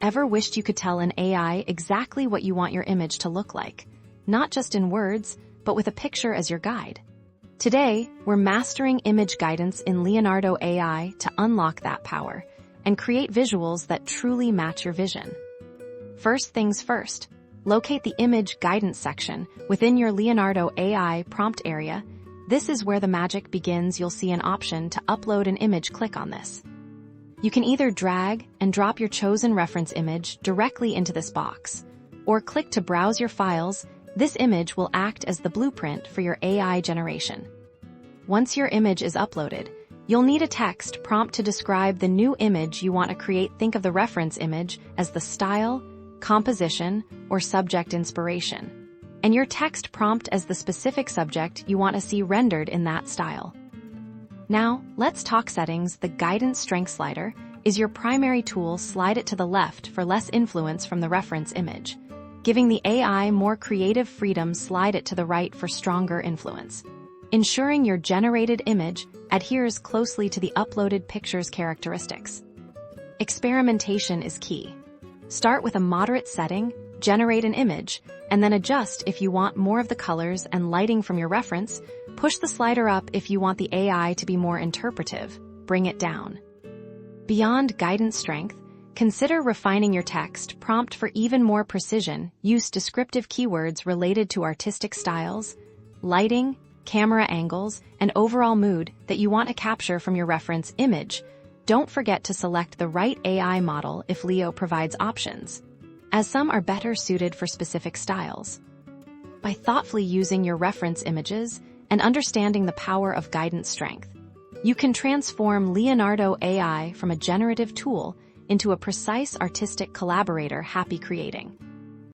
Ever wished you could tell an AI exactly what you want your image to look like? Not just in words, but with a picture as your guide. Today, we're mastering image guidance in Leonardo AI to unlock that power and create visuals that truly match your vision. First things first, locate the image guidance section within your Leonardo AI prompt area. This is where the magic begins. You'll see an option to upload an image. Click on this. You can either drag and drop your chosen reference image directly into this box, or click to browse your files. This image will act as the blueprint for your AI generation. Once your image is uploaded, you'll need a text prompt to describe the new image you want to create. Think of the reference image as the style, composition, or subject inspiration, and your text prompt as the specific subject you want to see rendered in that style. Now, let's talk settings. The guidance strength slider is your primary tool. Slide it to the left for less influence from the reference image, giving the AI more creative freedom. Slide it to the right for stronger influence, ensuring your generated image adheres closely to the uploaded picture's characteristics. Experimentation is key. Start with a moderate setting, generate an image, and then adjust if you want more of the colors and lighting from your reference. Push the slider up if you want the AI to be more interpretive. Bring it down. Beyond guidance strength, consider refining your text prompt for even more precision. Use descriptive keywords related to artistic styles, lighting, camera angles, and overall mood that you want to capture from your reference image. Don't forget to select the right AI model if Leo provides options, as some are better suited for specific styles. By thoughtfully using your reference images and understanding the power of guidance strength, you can transform Leonardo AI from a generative tool into a precise artistic collaborator. Happy creating!